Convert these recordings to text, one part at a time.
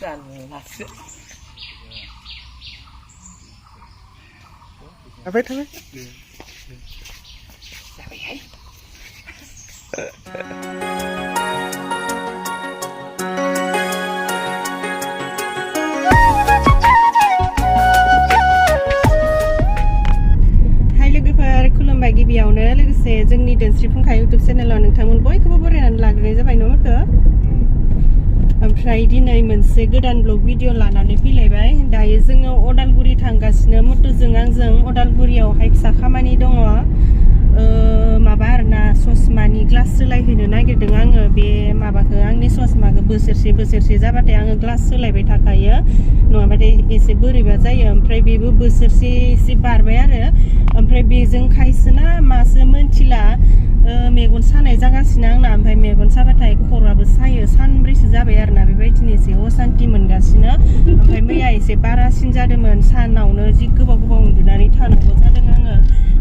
जानलासो थाबाय थाबाय जाबायहाय खुलुमबाय गिबियावनो लोगोसे जोंनि धोनस्रि फुंखा इउटुब चेनेलाव नोंथांमोन बयखौबो बरायनानै लाग्रोनाय जाबाय न' मथो ओमफ्राय दिनै मोनसे गोदान ब्लग भिडिअ लानानै फैलायबाय दायो जोङो अदालगुरि थांगासिनो मथ'जों आंजों अदालगुरियावहाय फिसा खामानि दङ माबा आरोना ससमानि ग्लास सोलायहैनो नागिरदों आङो बे माबाखौ आंनि ससमाखौ बोसोरसे जाबाथाय आङो ग्लास सोलायबाय थाखायो नङाबाथाय एसे बोरैबा जायो ओमफ्राय बेबो बोसोरसे एसे बारबाय आरो ओमफ्राय बेजों खायसोना मासो मोनथिला मेगन सानाय जागासिनो आंना ओमफ्राय मेगन साबाथाय खर'आबो सायो सानब्रैसो जाबाय आरोना बेबायदिनो एसे असान्ति मोनगासिनो ओमफ्राय मैया एसे बारासिन जादोंमोन सानावनो जि गोबाव उन्दुनानै थानांगौ जादों आङो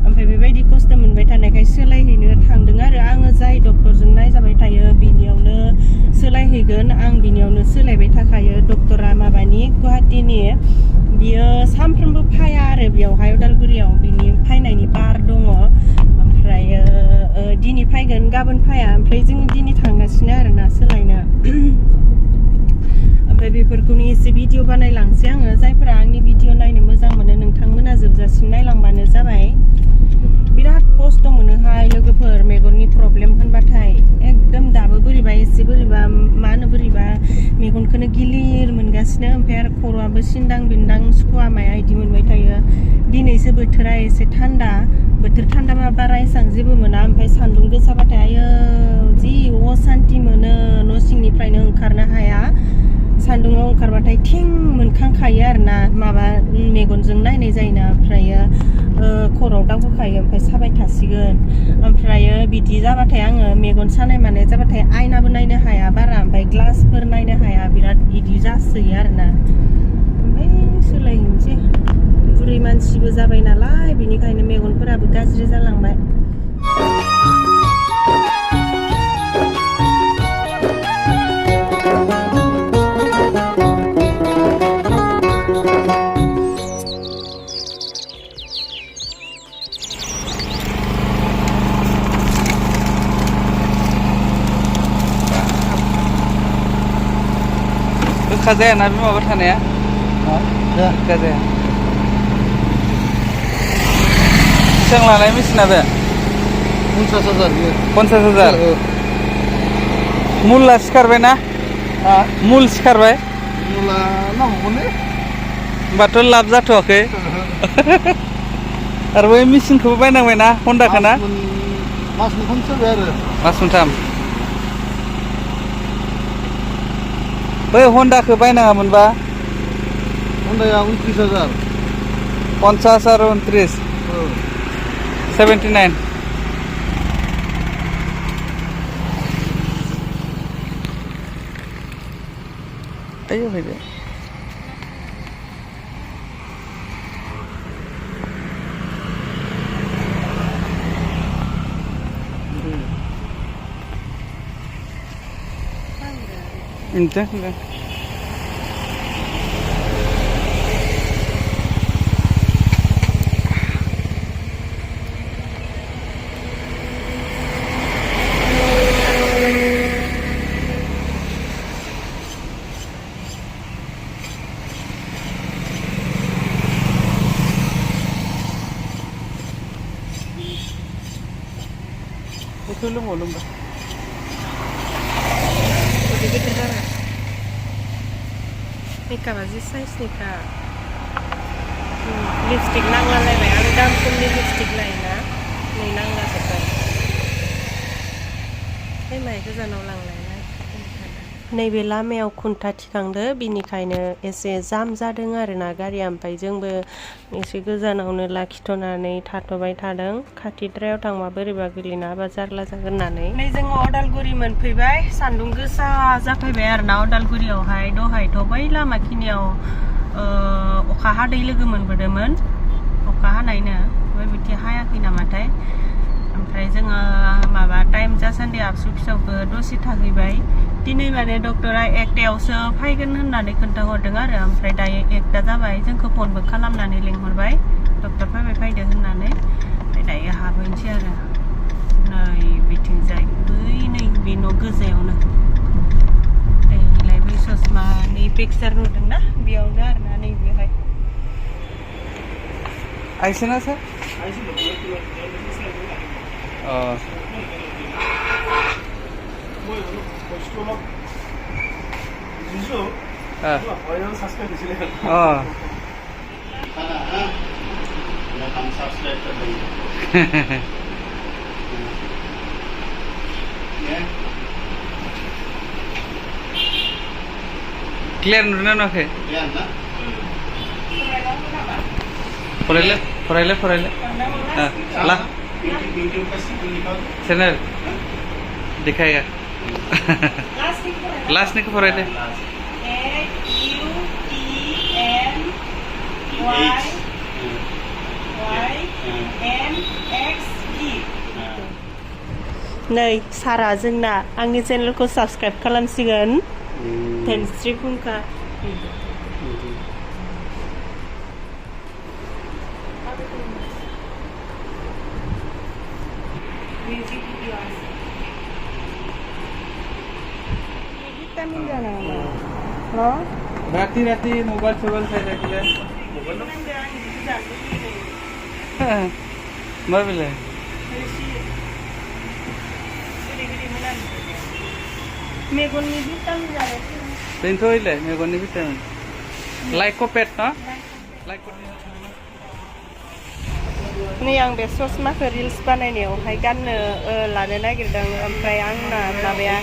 ओमफ्राय बेबायदि खस्थ' मोनबाय थानायखाय सोलायहैनो थांदों आरो आङो जाय डक्टरजों नायजाबाय थायो बिनियावनो सोलायहैगोन आं बिनियावनो सोलायबाय थाखायो डक्टरा माबानि गुवाहाटीनि बियो सानफ्रोमबो फाया आरो बेयावहाय उदालगुरियाव बिनि फायनायनि बार दङ ओमफ्राय दिनै फैगोन गाबोन फाया ओमफ्राय जों दिनै थांगासिनो आरोना सोलायनो ओमफ्राय बेफोरखौनो एसे भिडिअ बानायलांसै आङो जायफोरा आंनि भिडिअ नायनो मोजां मोनो नोंथांमोना जोबजासिम नायलांबानो जाबाय बिराद खस्थ' मोनोहाय लोगोफोर मेगननि प्रब्लेम होनबाथाय एकदम दाबो बोरैबा एसे बोरैबा मा होनो बोरैबा मेगनखौनो गिलिर मोनगासिनो ओमफ्राय आरो खर'आबो सिन्दां बिन्दां सुखुवा माया इदि मोनबाय थायो दिनैसो बोथोरा एसे थान्दा बोथोर थान्दाबा बारा एसेबां जेबो मोना ओमफ्राय सान्दुं गोसाबाथाय आयो जि असान्ति मोनो न' सिंनिफ्रायनो ओंखारनो हाया सान्दुङाव ओंखारबाथाय थिं मोनखांखायो आरोना माबा मेगनजों नायनाय जायोना ओमफ्रायो खर'आव दावखोखायो ओमफ्राय साबाय थासिगोन ओमफ्रायो बिदि जाबाथाय आङो मेगन सानाय मानाय जाबाथाय आयनाबो नायनो हाया बारा ओमफ्राय ग्लासफोर नायनो हाया बिराद बिदि जासोयो आरोना ओमफ्राय सोलायहैनोसै बुरै मानसिबो जाबाय नालाय बिनिखायनो मेगनफोराबो गाज्रि जालांबाय गोखा जाया ना बे माबा थानाया गोखा जाया बेसेबां लानाय मेसिना बे 50,000 मुला सिखारबाय ना मुल सिखारबाय मुला नांगौमोनलै होमबाथ' लाब जाथ'वाखै आरो बै मेसिनखौबो बायनांबाय ना हन्डाखौ ना मास मोनथामसो जाबाय आरो मास मोनथाम बै हन्डाखौ बायनाङामोनबा हन्डाया 29,000 50 आरो 29 79 ayo fayda enggak itu lu mau lomba gitu cara nikah masih size nikah lipstick nangla lain ada dalam pun lipstick lain na nih nangla sekarang mai ke janau लांलाय नैबे लामायाव खुन्था थिखांदो बिनिखायनो एसे जाम जादों आरोना गारिया ओमफ्राय जोंबो एसे गोजानावनो लाखिथ'नानै थाथ'बाय थादों खाथिद्रायाव थांबा बोरैबा गोलैना बा जारला जागोन होननानै नै जोङो अदालगुरि मोनफैबाय सान्दुं गोसा जाफैबाय आरोना अदालगुरियावहाय दहायथ' बै लामाखिनियाव अखा हादै लोगो मोनबोदोंमोन अखा हानायनो ओमफ्राय बिदि हायाखै नामाथाय ओमफ्राय जोङो माबा टाइम जासान्दि आबसु फिसावबो दसे थाहैबाय दिनै माने डक्टरा 1टायावसो फैगोन होननानै खोन्थाहरदों आरो ओमफ्राय दायो 1टा जाबाय जोंखौ फनबो खालामनानै लिंहरबाय डक्टर फैदो होननानै ओमफ्राय दायो हाबहैनोसै आरो नै बिथिंजाय बै नै बे न' गोजायावनो बै ससमानि पिक्सार नुदोंना बेयावनो आरोना नैबेहाय आइसना सर क्लियर नुना नुवाखै फरायले ला चैनल दिखाएगा लास्ट निको फरायले नै सारा जोंना आंनि चेनेलखौ साबस्क्राइब खालामसिगोन धोनस्रि फुंखा भिटामिन जाना राती मोबाइल खाई मा बेलाय मेगननि भिटामिन जानाय बेनोथ' मेगननि भिटामिन लाइकोपेट ना नै आं बे ससमाखौ रिल्स बानायनायावहाय गाननो लानो नागिरदों ओमफ्राय आंना माबाया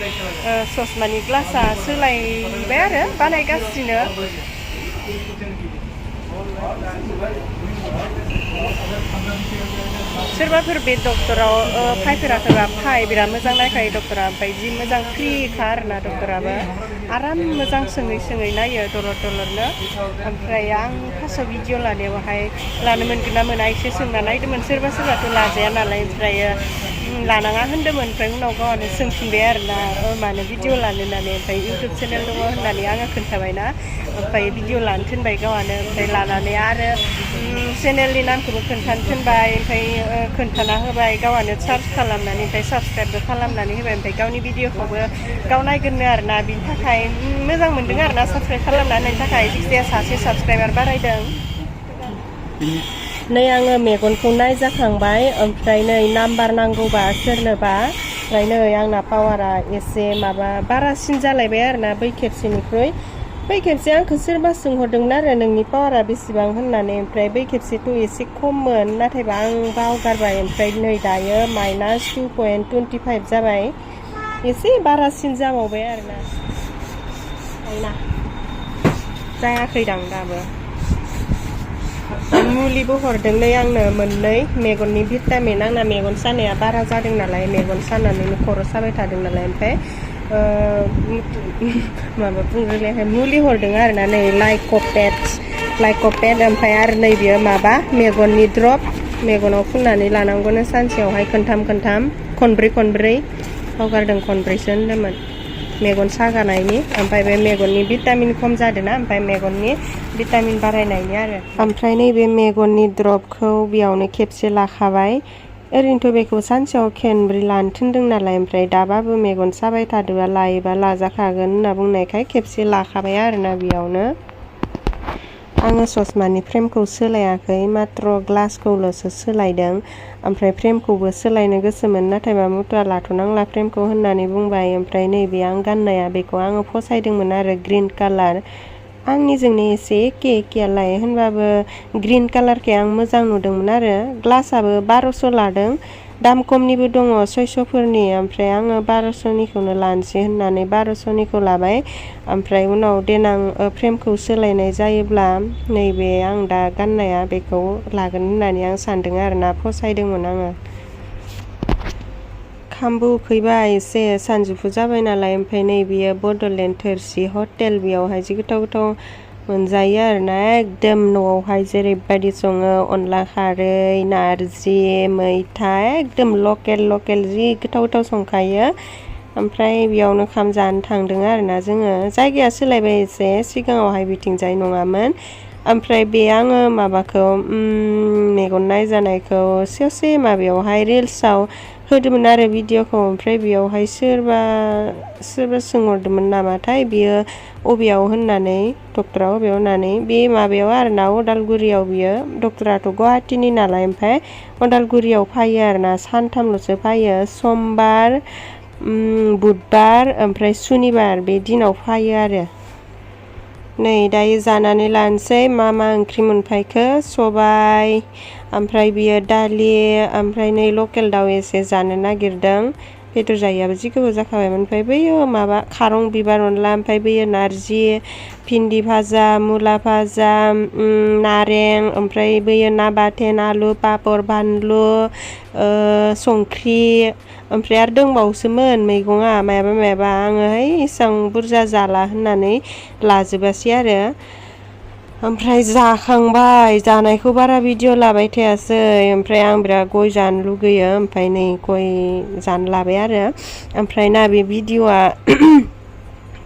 ससमानि ग्लासा सोलायबाय आरो बानायगासिनो सोरबाफोर बे डक्टराव फैफेराखैबा फै बिराद मोजां नायखायो डक्टरा ओमफ्राय जि मोजां फ्रिखा आरोना डक्टराबो आराम मोजां सोङै नायो दलरनो ओमफ्राय आं फार्स्टआव भिडिअ लानायावहाय लानो मोनगोन ना मोना एसे सोंना नायदोंमोन सोरबाथ' लाजाया नालाय ओमफ्राय लानाङा होन्दोंमोन ओमफ्राय उनाव गावआनो सोंफिनबाय आरोना मानो भिडिअ लानो होननानै ओमफ्राय इउटुब चेनेल दङ होननानै आङो खोन्थाबायना ओमफ्राय भिडिअ लानो थिनबाय गावआनो ओमफ्राय लानानै आरो चेनेलनि नामखौबो खोन्थानो थिनबाय ओमफ्राय खोन्थाना होबाय गावआनो सार्च खालामनानै ओमफ्राय साबस्क्राइबबो खालामनानै होबाय ओमफ्राय गावनि भिडिअखौबो गाव नायगोननो आरोना बिनि थाखाय मोजां मोनदों आरोना साबस्क्राइब खालामनानै होनायनि थाखाय जिखिजाया सासे साबस्क्राइबार बारायदों नै आङो मेगनखौ नायजाखांबाय ओमफ्राय नै नाम्बार नांगौबा सोरनोबा ओमफ्राय नै आंना पावारा एसे माबा बारासिन जालायबाय आरोना बै खेबसेनिख्रुइ बै खेबसे आंखौ सोरबा सोंहरदोंमोन आरो नोंनि पावारा बेसेबां होननानै ओमफ्राय बै खेबसेथ' एसे खममोन नाथायबा आं बावगारबाय ओमफ्राय नै दायो -2.25 जाबाय एसे बारासिन जाबावबाय आरोना आंना जायाखैदां दाबो मुलिबो हरदोंलै आंनो मोननै मेगननि भिटामिन आंना मेगन सानाया बारा जादों नालाय मेगन सानानै खर' साबाय थादों नालाय ओमफ्राय माबा बुंग्रोलायाखै मुलि हरदों आरोना नै लाइकोपेट ओमफ्राय आरो नै बियो माबा मेगननि द्रप मेगनाव फुननानै लानांगौनो सानसेयावहाय खनब्रै बावगारदों खनब्रैसो होन्दोंमोन मेगन सागानायनि ओमफ्राय बे मेगननि भिटामिन खम जादोंना ओमफ्राय मेगननि भिटामिन बारायनायनि आरो ओमफ्राय नैबे मेगननि द्रपखौ बेयावनो खेबसे लाखाबाय ओरैनोथ' बेखौ सानसेयाव खेनब्रै लानो थिनदों नालाय ओमफ्राय दाबाबो मेगन साबाय थादोंबा लायोबा लाजाखागोन होनना बुंनायखाय खेबसे लाखाबाय आरोना बेयावनो आङो ससमानि फ्रेमखौ सोलायाखै मात्र ग्लासखौल'सो सोलायदों ओमफ्राय फ्रेमखौबो सोलायनो गोसोमोन नाथाय मामुथुआ लाथ'नांला फ्रेमखौ होननानै बुंबाय ओमफ्राय नैबे आं गाननाया बेखौ आङो फसायदोंमोन आरो ग्रीन कालार आंनिजोंनो एसे एखेयालाय होनबाबो ग्रीन कालारखौ आं मोजां नुदोंमोन आरो ग्लासाबो 1200 लादों दाम खमनिबो दङ 600फोरनि ओमफ्राय आङो 1200निखौनो लानोसै होननानै 1200निखौ लाबाय ओमफ्राय उनाव देनां फ्रेमखौ सोलायनाय जायोब्ला नैबे आं दा गाननाया बेखौ लागोन होननानै आं सानदों आरोना फसायदोंमोन आङो खामबो उखैबाय एसे सानजौफु जाबाय नालाय ओमफ्राय नै बियो बड'लेण्ड थोरसि हटेल बेयावहाय जि गोथाव मोनजायो आरोना एकदम न'आवहाय जेरैबायदि सङो अनला खारै नारजि मैथा एकदम लकेल जि गोथाव संखायो ओमफ्राय बेयावनो खाम जानो थांदों आरोना जोङो जायगाया सोलायबाय एसे सिगाङावहाय बिथिंजाय नङामोन ओमफ्राय बे आङो माबाखौ मेगन नायजानायखौ ससे माबायावहाय रिल्सआव होदोंमोन आरो भिडिअखौ ओमफ्राय बेयावहाय सोरबा सोंहरदोंमोन नामाथाय बियो अबेयाव होननानै डक्टरा अबेयाव होननानै बे माबायाव आरोना उदालगुरियाव बियो डक्टराथ' गुवाहाटीनि नालाय ओमफ्राय उदालगुरियाव फैयो आरोना सानथामल'सो फैयो समबार बुधबार ओमफ्राय सुनिबार बे दिनाव फैयो आरो नै दायो जानानै लानोसै मा ओंख्रि मोनफायखो सबाय ओमफ्राय बियो दालि ओमफ्राय नै लकेल दाउ एसे जानो नागिरदों बेदर जायाबो जि गोबाव जाखाबायमोन ओमफ्राय बैयो माबा खारं बिबार अनला ओमफ्राय बैयो नारजि भिन्दि भाजा मुला भाजा नारें ओमफ्राय बैयो ना बाथोन आलु पापर बानलु संख्रि ओमफ्राय आरो दंबावोसोमोन मैगङा मायाबा आङो एसां बुरजा जाला होननानै लाजोबासै आरो ओमफ्राय जाखांबाय जानायखौ बारा भिडिअ लाबाय थायासै ओमफ्राय आं बिराद गय जानो लुगैयो ओमफ्राय नै गय जानो लाबाय आरो ओमफ्राय ना बे भिडिअआ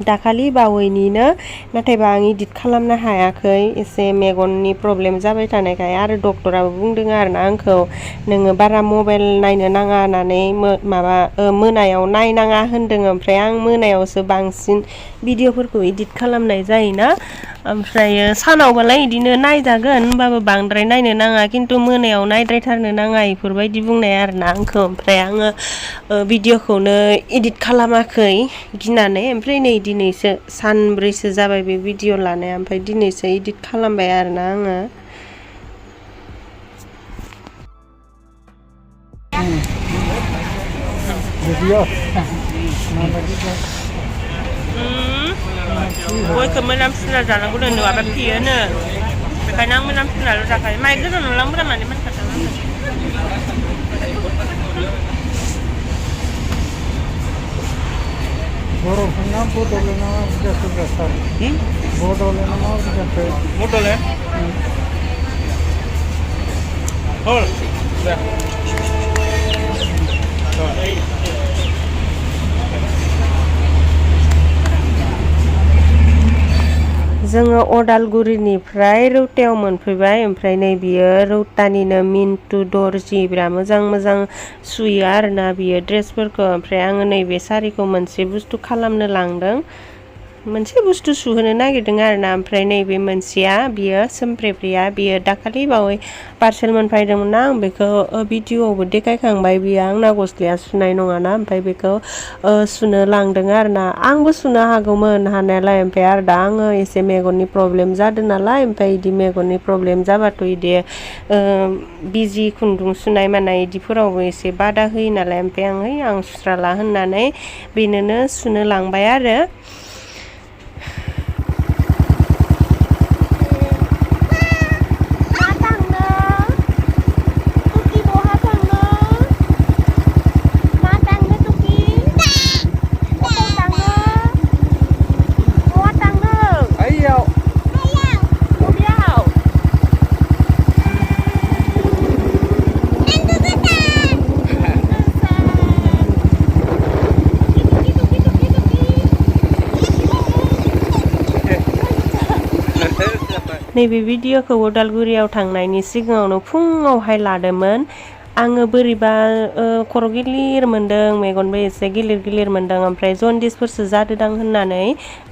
दाखालि बावैनिनो नाथायबा आं इडिट खालामनो हायाखै एसे मेगननि प्रब्लेम जाबाय थानायखाय आरो डक्टराबो बुंदों आरोना आंखौ नोङो बारा मबाइल नायनो नाङा होननानै माबा मोनायाव नायनाङा होनदों ओमफ्राय आं मोनायावसो बांसिन भिडिअफोरखौ इडिट खालामनाय जायोना ओमफ्राय सानावबालाय इदिनो नायजागोन होमबाबो बांद्राय नायनो नाङा खिन्थु मोनायाव नायद्रायथारनो नाङा इफोरबायदि बुंनाय आरोना आंखौ ओमफ्राय आङो भिडिअखौनो इडिट खालामाखै गिनानै ओमफ्राय नै दिनैसो सानब्रैसो जाबाय बे भिडिअ लानाया ओमफ्राय दिनैसो इडिट खालामबाय आरोना आङो गयखौ मोनाम सुना जानांगौ नङाबा फेयोनो बेखायनो आं मोनाम सुनाल' जाखायो माइ गोजान नुलांब्रा माने मानसिया बर'फोरना बड'लेण्ड ना बुरजासो जाथार बड'लेण्ड ना बुरजासो बड'लेण्ड हल जोङो अदालगुरिनिफ्राय रौतायाव मोनफैबाय ओमफ्राय नै बियो रौतानिनो मिन्टु दर्जि बिराद मोजां सुयो आरोना बियो ड्रेसफोरखौ ओमफ्राय आङो नैबे सारिखौ मोनसे बुस्थु खालामनो लांदों मोनसे बुस्थु सुहोनो नागिरदों आरोना ओमफ्राय नैबे मोनसेया बियो सोमफ्रेफ्रिया बियो दाखालि बावै पार्सेल मोनफैदोंमोन ना आं बेखौ भिडिअआवबो देखायखांबाय बियो आंना गस्लाया सुनाय नङाना ओमफ्राय बेखौ सुनो लांदों आरोना आंबो सुनो हागौमोन हानायालाय ओमफ्राय आरो दा आङो एसे मेगननि प्रब्लेम जादों नालाय ओमफ्राय इदि मेगननि प्रब्लेम जाबाथ' इदि बिजि खुन्दुं सुनाय मानाय इदिफोरावबो एसे बादा होयो नालाय ओमफ्राय आं सुस्राला होननानै बेनोनो सुनो लांबाय आरो नैबे भिडिअखौ उदालगुरियाव थांनायनि सिगाङावनो फुङावहाय लादोंमोन आङो बोरैबा खर' गिलिर मोन्दों मेगनबो एसे गिलिर मोन्दों ओमफ्राय जन्दिसफोरसो जादोंदां होननानै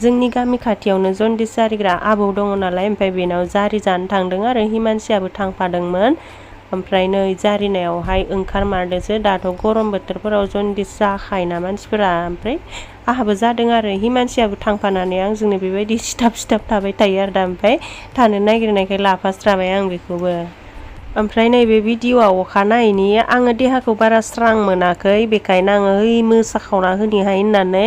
जोंनि गामि खाथियावनो जन्दिस जारिग्रा आबौ दङ नालाय ओमफ्राय बेनाव जारि जानो थांदों आरो हिमानसियाबो थांफादोंमोन ओमफ्राय नै जारिनायावहाय ओंखारमारदोंसो दाथ' गरम बोथोरफोराव जन्दिस जाखायोना मानसिफोरा ओमफ्राय आहाबो जादों आरो हिमानसियाबो थांफानानै आंजोंनो बेबायदि सिथाब थाबाय थायो आरो दा ओमफ्राय थानो नागिरनायखाय लाफास्राबाय आं बेखौबो ओमफ्राय नैबे भिडिअआव अखानायैनि आङो देहाखौ बारा स्रां मोनाखै बेखायनो आङो मोसाखावना होनिहाय होननानै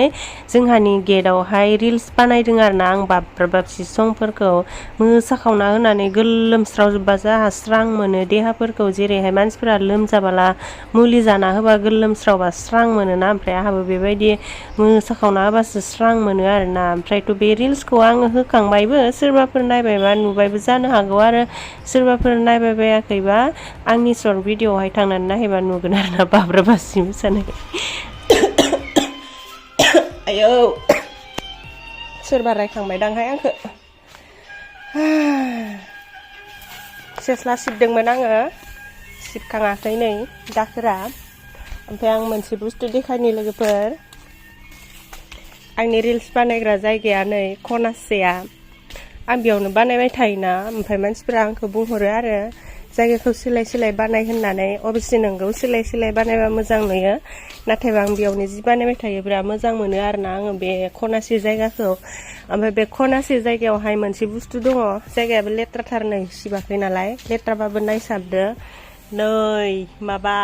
जोंहानि गेटआवहाय रिल्स बानायदों आरोना आं बाब्राबसि संफोरखौ मोसाखावना होनानै गोलोमस्रावजोबबा जाहा स्रां मोनो देहाफोरखौ जेरैहाय मानसिफोरा लोमजाबाला मुलि जाना होबा गोलोमस्रावबा स्रां मोनोना ओमफ्राय आहाबो बेबायदि मोसाखावना होबासो स्रां मोनो आरोना ओमफ्रायथ' बे रिल्सखौ आङो होखांबायबो सोरबाफोर नायबायबा नुबायबो जानो हागौ आरो सोरबाफोर नायबाय बायाखैबा आंनि सर्ट भिडिअआवहाय थांनानै नायबा नुगोन आरोना बाब्राबासि मोसानाय आयौ सोरबा रायखांबायदांहाय आंखो सेस्ला सिबदोंमोन आङो सिबखाङाखै नै दाखोरा ओमफ्राय आं मोनसे बुस्थु देखायनि लोगोफोर आंनि रिल्स बानायग्रा जायगाया नै खनासेया आं बेयावनो बानायबाय थायोना ओमफ्राय मानसिफोरा आंखौ बुंहरो आरो जायगाखौ सोलाय सोलाय बानाय होननानै अबेसे नंगौ सोलाय सोलाय बानायबा मोजां नुयो नाथायबा आं बेयावनो जि बानायबाय थायो बिराद मोजां मोनो आरोना आङो बे खनासे जायगाखौ ओमफ्राय बे खनासे जायगायावहाय मोनसे बुस्थु दङ जायगायाबो लेथ्राथार नै सिबाखै नालाय लेथ्राबाबो नायसाबदो नै माबा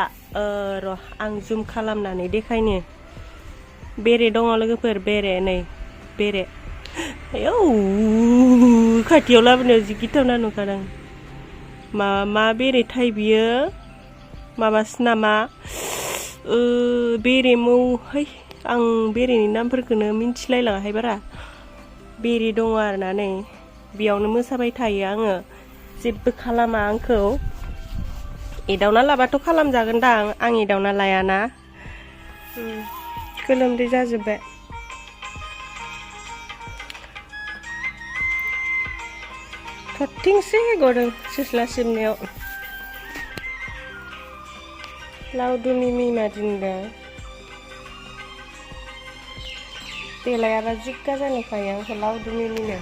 र' आं जुम खालामनानै देखायनो बेरे दङ लोगोफोर बेरे नै बेरे आयौ खाथियाव लाबोनायाव जि गिथावना नुखादों मा बेरे थाय बियो माबासो नामा बेरे मौ है आं बेरेनि नामफोरखौनो मिन्थिलायलाङाहाय बारा बेरे दङ आरोना नै बेयावनो मोसाबाय थायो आङो जेबो खालामा आंखौ एदावना लाबाथ' खालामजागोनदां आं एदावना लायाना गोलोमदै जाजोब्बाय थरथिंसे गदों सिस्ला सिबनायाव लावदुमनि मिमा दिनदों देलायाबा जिग्गा जानिखायो आंखौ लावदुमनि मिनो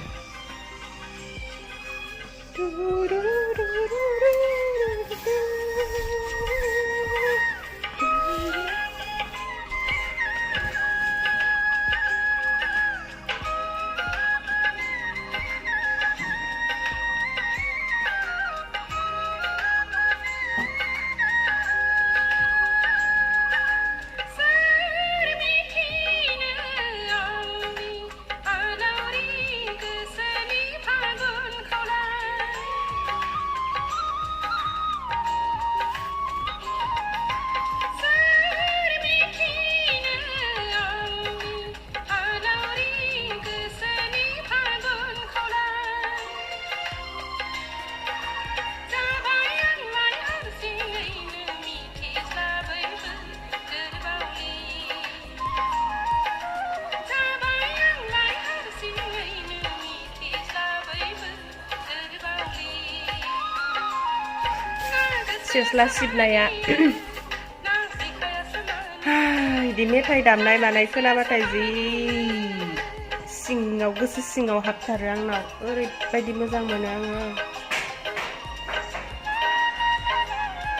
सेस्ला सिबनाया बिदि मेथाइ दामनाय मानाय खोनाबाथाय जि सिङाव गोसो सिङाव हाबथारो आंनाव ओरैबायदि मोजां मोनो आङो